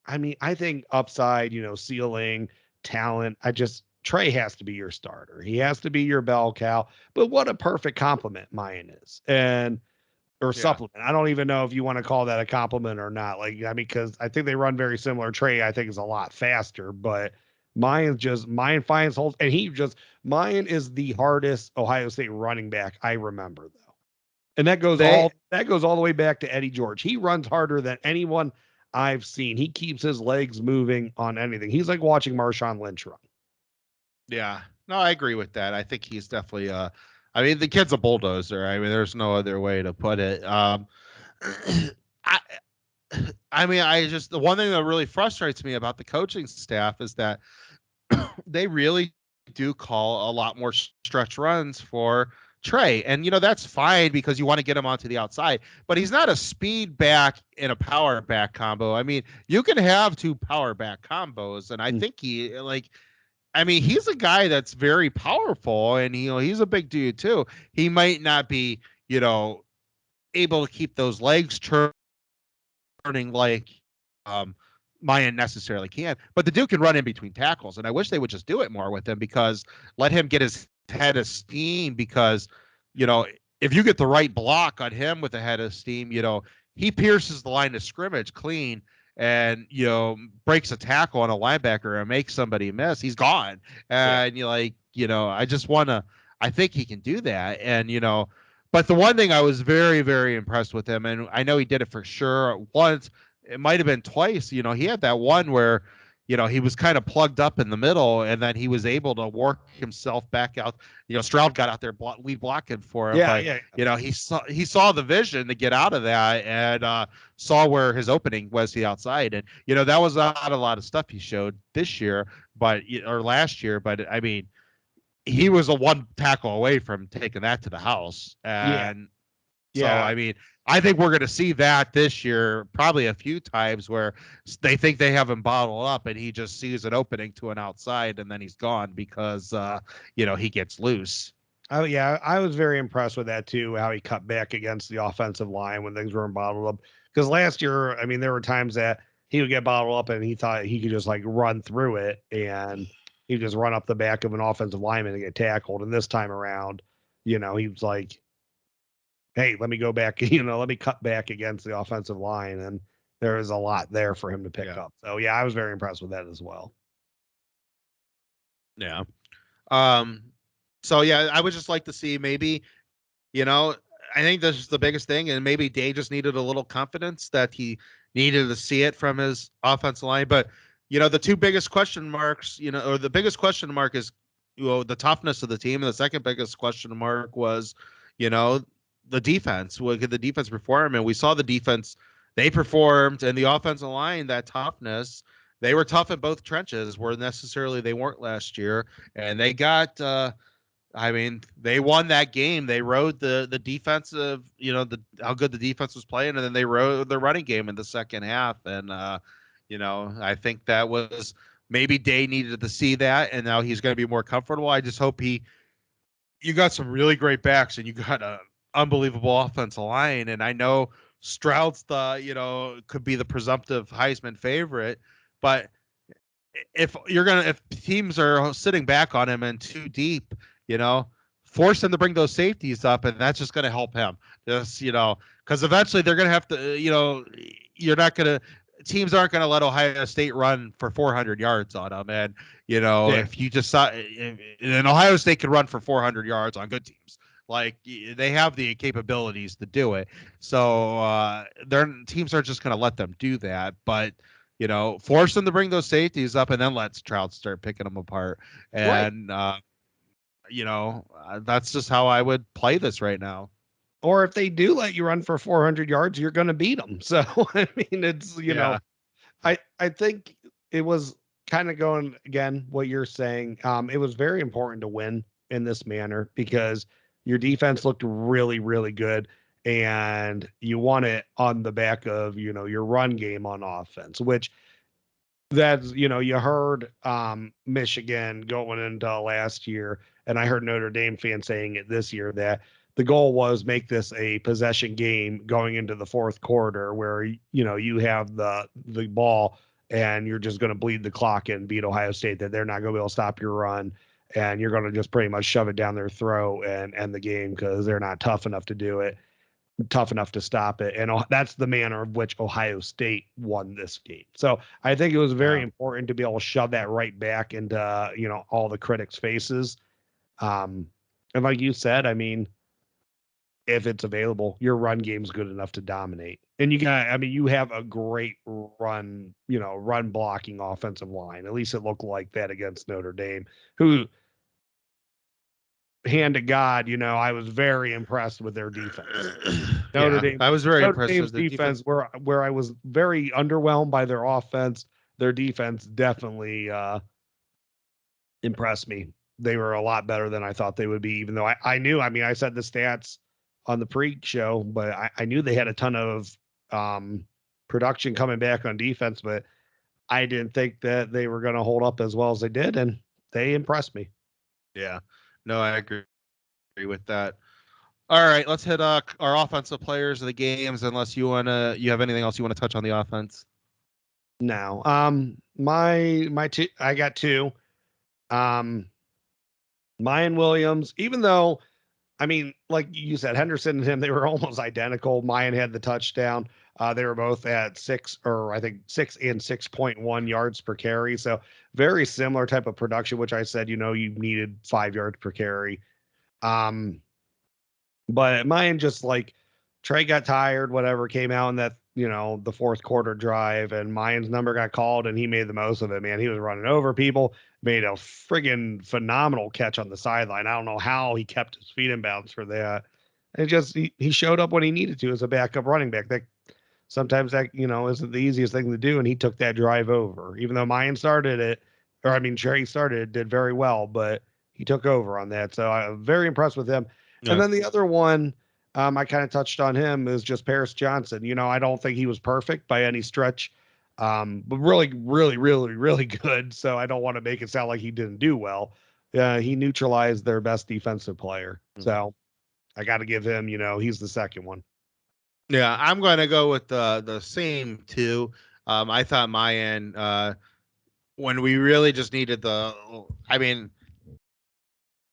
S2: I mean, I think upside, ceiling, talent. Trey has to be your starter. He has to be your bell cow. But what a perfect compliment Mayan is, and or
S1: Yeah.
S2: supplement. I don't even know if you want to call that a compliment or not. Like, I mean, because I think they run very similar. Trey, I think, is a lot faster, but Mayan finds holes, and Mayan is the hardest Ohio State running back I remember though. And
S1: They
S2: that goes all the way back to Eddie George. He runs harder than anyone I've seen. He keeps his legs moving on anything. He's like watching Marshawn Lynch run.
S1: Yeah. No, I agree with that. I think he's definitely I mean the kid's a bulldozer. I mean there's no other way to put it. I I mean I just the one thing that really frustrates me about the coaching staff is that they really do call a lot more stretch runs for Trey. And that's fine because you want to get him onto the outside, but he's not a speed back in a power back combo. I mean, you can have two power back combos, and I
S2: Mm.
S1: think I mean, he's a guy that's very powerful, and he's a big dude too. He might not be, able to keep those legs turning like um Mayan necessarily can, but the dude can run in between tackles, and I wish they would just do it more with him, because let him get his head of steam, because you know if you get the right block on him with a head of steam, he pierces the line of scrimmage clean, and breaks a tackle on a linebacker and makes somebody miss, he's gone.
S2: Yeah.
S1: And I think he can do that. And but the one thing I was very, very impressed with him, and I know he did it for sure once, it might have been twice. He had that one where he was kind of plugged up in the middle, and then he was able to work himself back out. Stroud got out there lead blocking for him,
S2: Yeah,
S1: but
S2: yeah.
S1: he saw the vision to get out of that, and saw where his opening was the outside, and that was not a lot of stuff he showed this year, or last year, but I mean, he was a one tackle away from taking that to the house,
S2: Yeah.
S1: and so,
S2: Yeah.
S1: I mean, I think we're going to see that this year probably a few times where they think they have him bottled up and he just sees an opening to an outside and then he's gone because, he gets loose.
S2: Oh yeah, I was very impressed with that too. How he cut back against the offensive line when things were bottled up. Because last year, I mean, there were times that he would get bottled up and he thought he could just like run through it and he'd just run up the back of an offensive lineman and get tackled. And this time around, he was like, "Hey, let me go back. Let me cut back against the offensive line." And there is a lot there for him to pick up. So yeah, I was very impressed with that as well.
S1: Yeah. Um, so yeah, I would just like to see maybe, I think this is the biggest thing, and maybe Day just needed a little confidence that he needed to see it from his offensive line. But the two biggest question marks, or the biggest question mark is, the toughness of the team, and the second biggest question mark was, you know, the defense. What could the defense perform? And we saw the defense; they performed, and the offensive line, that toughness. They were tough in both trenches, where necessarily they weren't last year, and they got. I mean, they won that game. They rode the defensive, how good the defense was playing, and then they rode the running game in the second half. And I think that was maybe Day needed to see that, and now he's going to be more comfortable. I just hope you got some really great backs, and you got an unbelievable offensive line. And I know Stroud's could be the presumptive Heisman favorite, but if teams are sitting back on him and too deep, you know, force him to bring those safeties up, and that's just going to help him. Just because eventually they're going to have to, you're not going to. Teams aren't going to let Ohio State run for 400 yards on them, and
S2: Yeah.
S1: if you just saw, and Ohio State can run for 400 yards on good teams. Like they have the capabilities to do it, so their teams are just going to let them do that. But force them to bring those safeties up, and then let Stroud start picking them apart.
S2: Right.
S1: And that's just how I would play this right now.
S2: Or if they do let you run for 400 yards, you're going to beat them. So, I mean, it's,
S1: Yeah,
S2: I think it was kind of going again, what you're saying. It was very important to win in this manner because your defense looked really, really good. And you won it on the back of, your run game on offense, which that's, you heard Michigan going into last year, and I heard Notre Dame fans saying it this year that the goal was make this a possession game going into the fourth quarter where you have the ball and you're just going to bleed the clock and beat Ohio State, that they're not going to be able to stop your run, and you're going to just pretty much shove it down their throat and end the game because they're not tough enough to do it, tough enough to stop it. And that's the manner of which Ohio State won this game. So I think it was very
S1: yeah,
S2: important to be able to shove that right back into, all the critics' faces. Um, and like you said, I mean, if it's available, your run game's good enough to dominate. And you have a great run blocking offensive line. At least it looked like that against Notre Dame, who, hand to God, I was very impressed with their defense. Notre
S1: yeah.
S2: Dame
S1: I was very
S2: Notre
S1: impressed
S2: Dame's
S1: with the defense.
S2: defense, where I was very underwhelmed by their offense, their defense definitely impressed me. They were a lot better than I thought they would be, even though I knew, I mean, I said the stats on the pre-show, but I knew they had a ton of production coming back on defense, but I didn't think that they were going to hold up as well as they did, and they impressed me.
S1: Yeah, no, I agree with that. All right, let's hit our offensive players of the games. Unless you have anything else you want to touch on the offense.
S2: Now, my two, I got two. Um, Mayan Williams, even though, I mean, like you said, Henderson and him, they were almost identical. Mayan had the touchdown. They were both at 6 and 6.1 yards per carry. So very similar type of production, which I said, you needed 5 yards per carry. But Mayan just like Trey got tired, whatever, came out in that the fourth quarter drive, and Mayan's number got called, and he made the most of it. Man, he was running over people, made a friggin' phenomenal catch on the sideline. I don't know how he kept his feet in bounds for that. And just he showed up when he needed to as a backup running back. That sometimes that isn't the easiest thing to do, and he took that drive over. Even though Mayan started it, or I mean Trey started it, did very well, but he took over on that. So I'm very impressed with him. And
S1: Yeah.
S2: then the other one, I kind of touched on him, is just Paris Johnson. I don't think he was perfect by any stretch, but really, really, really, really good. So I don't want to make it sound like he didn't do well. He neutralized their best defensive player. So I got to give him, he's the second one.
S1: Yeah, I'm going to go with the same two. I thought Mayan, when we really just needed I mean,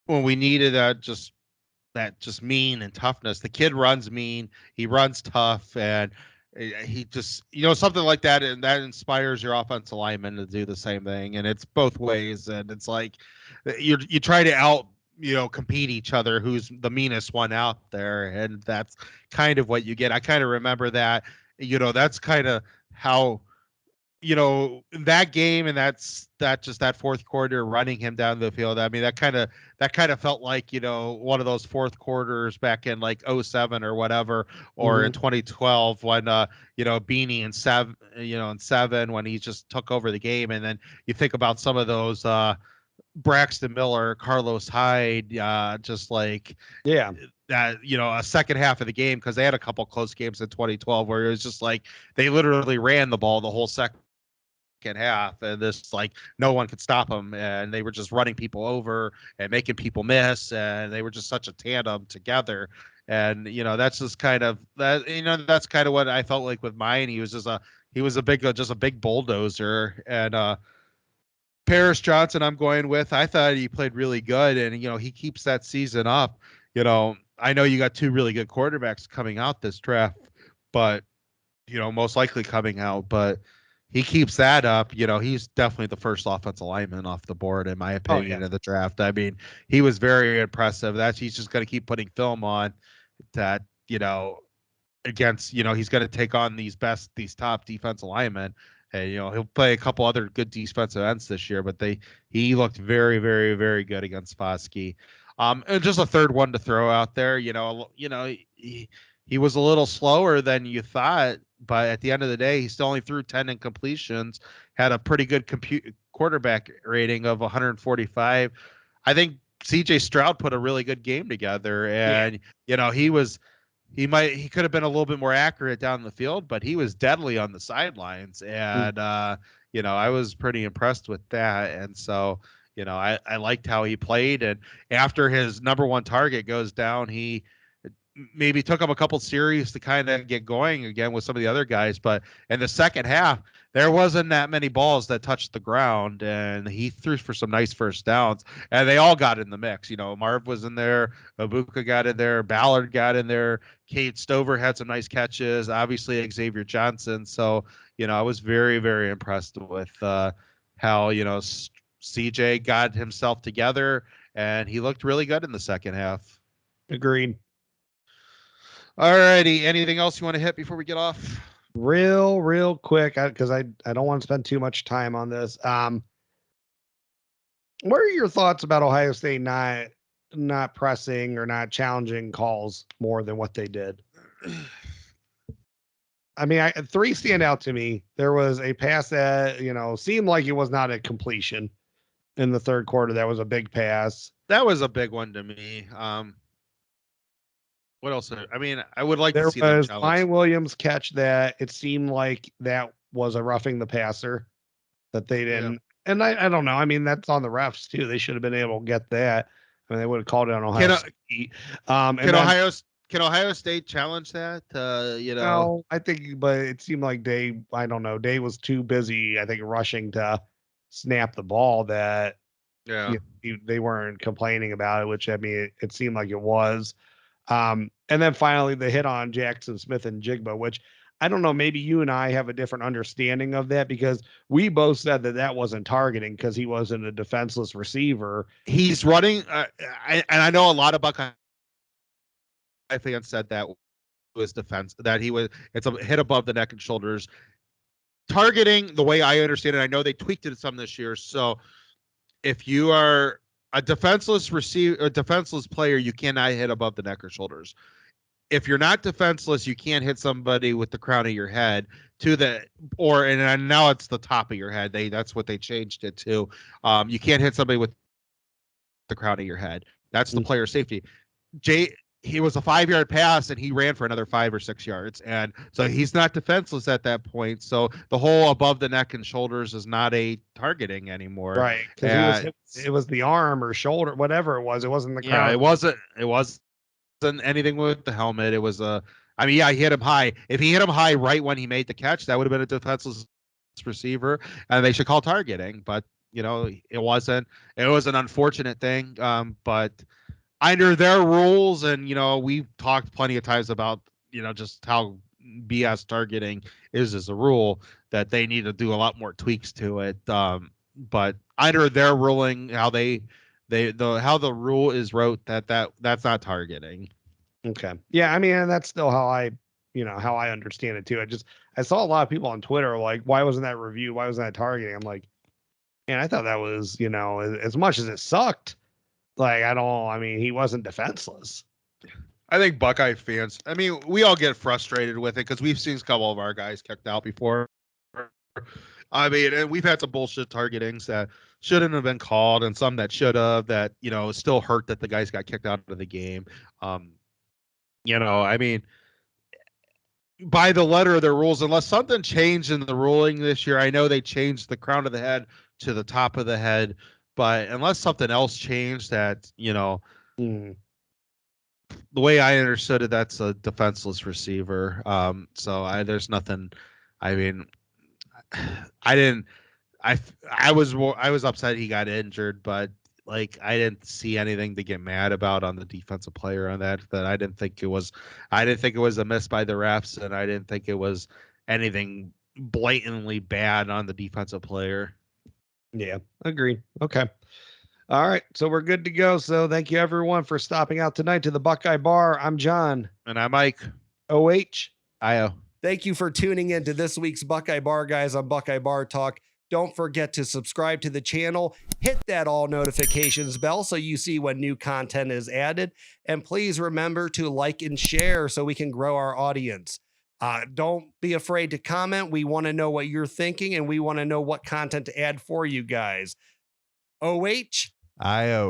S1: when we needed that just mean and toughness. The kid runs mean, he runs tough, and he just something like that, and that inspires your offensive lineman to do the same thing. And it's both ways, and it's like you try to compete each other, who's the meanest one out there, and that's kind of what you get. I kind of remember that. That's kind of how that game, and that fourth quarter running him down the field. I mean, that kind of felt like one of those fourth quarters back in like '07 or whatever, or in
S2: Mm-hmm.
S1: 2012 when Beanie in seven when he just took over the game. And then you think about some of those Braxton Miller, Carlos Hyde, just like
S2: Yeah.
S1: that, a second half of the game, because they had a couple close games in 2012 where it was just like they literally ran the ball the whole second half, and this like no one could stop them, and they were just running people over and making people miss, and they were just such a tandem together. And that's just kind of that's kind of what I felt like with mine. He was a big bulldozer. And Paris Johnson, I'm going with. I thought he played really good, and he keeps that season up. I know you got two really good quarterbacks coming out this draft, but most likely coming out, but he keeps that up. He's definitely the first offensive lineman off the board, in my
S2: Oh yeah.
S1: opinion, in the draft. I mean, he was very impressive. He's just going to keep putting film on that, against, he's going to take on these top defensive linemen. And, he'll play a couple other good defensive ends this year, but he looked very, very, very good against Foskey. And just a third one to throw out there, he was a little slower than you thought, but at the end of the day, he still only threw 10 incompletions, had a pretty good quarterback rating of 145. I think CJ Stroud put a really good game together,
S2: Yeah.
S1: and he could have been a little bit more accurate down the field, but he was deadly on the sidelines.
S2: Mm.
S1: And I was pretty impressed with that. And so I liked how he played. And after his number one target goes down, he maybe took him a couple series to kind of get going again with some of the other guys. But in the second half, there wasn't that many balls that touched the ground, and he threw for some nice first downs, and they all got in the mix. Marv was in there, Abuka got in there, Ballard got in there, Kate Stover had some nice catches, obviously Xavier Johnson. So, I was very, very impressed with how, CJ got himself together, and he looked really good in the second half.
S2: Agreed.
S1: All righty. Anything else you want to hit before we get off?
S2: Real quick, because I don't want to spend too much time on this. What are your thoughts about Ohio State not pressing or not challenging calls more than what they did? I mean, three stand out to me. There was a pass that seemed like it was not a completion in the third quarter. That was a big pass.
S1: That was a big one to me. What else? I mean, I would like to
S2: There
S1: see them
S2: was
S1: challenge.
S2: Ryan Williams catch that. It seemed like that was a roughing the passer that they
S1: Yeah.
S2: didn't. And I don't know. I mean, that's on the refs too. They should have been able to get that. I mean, they would have called it on Ohio
S1: Can
S2: State. And
S1: can
S2: then
S1: Ohio State challenge that?
S2: no, I think, but it seemed like I don't know, Day was too busy, I think, rushing to snap the ball that
S1: Yeah.
S2: they weren't complaining about it, which I mean, it seemed like it was. And then finally the hit on Jackson Smith and Jigba, which I don't know, maybe you and I have a different understanding of that because we both said that wasn't targeting because he wasn't a defenseless receiver.
S1: He's running, and I know a lot of Buckeye fans said that his defense, that it's a hit above the neck and shoulders. Targeting, the way I understand it, I know they tweaked it some this year. So if you are a defenseless player, you cannot hit above the neck or shoulders. If you're not defenseless, you can't hit somebody with the crown of your head and now it's the top of your head. That's what they changed it to. You can't hit somebody with the crown of your head. That's the player safety. He was a 5-yard pass and he ran for another 5 or 6 yards. And so he's not defenseless at that point. So the whole above the neck and shoulders is not a targeting anymore.
S2: Right. Because it was the arm or shoulder, whatever it was. It wasn't the crown.
S1: Yeah, it wasn't anything with the helmet. It was he hit him high. If he hit him high right when he made the catch, that would have been a defenseless receiver, and they should call targeting. But it wasn't. It was an unfortunate thing. But under their rules, and we've talked plenty of times about just how BS targeting is as a rule, that they need to do a lot more tweaks to it. But under their ruling, how the rule is wrote, that's not targeting.
S2: Okay. Yeah, I mean, and that's still how I understand it too. I saw a lot of people on Twitter like, why wasn't that reviewed? Why wasn't that targeting? I'm like, man, I thought that was, as much as it sucked, like, he wasn't defenseless.
S1: I think Buckeye fans, we all get frustrated with it because we've seen a couple of our guys kicked out before. And we've had some bullshit targetings that shouldn't have been called, and some that should have, that still hurt that the guys got kicked out of the game. By the letter of their rules, unless something changed in the ruling this year, I know they changed the crown of the head to the top of the head, but unless something else changed, that the way I understood it, that's a defenseless receiver. So there's nothing. I was upset he got injured, but I didn't see anything to get mad about on the defensive player on that. I didn't think it was a miss by the refs, and I didn't think it was anything blatantly bad on the defensive player.
S2: Yeah, agreed. Okay. All right, so we're good to go. So thank you everyone for stopping out tonight to the Buckeye Bar. I'm John.
S1: And I'm Mike.
S2: OH.
S1: IO.
S3: Thank you for tuning in to this week's Buckeye Bar Guys on Buckeye Bar Talk. Don't forget to subscribe to the channel, hit that all notifications bell so you see when new content is added, and please remember to like and share so we can grow our audience. Don't be afraid to comment. We want to know what you're thinking, and we want to know what content to add for you guys. OH.
S1: IO.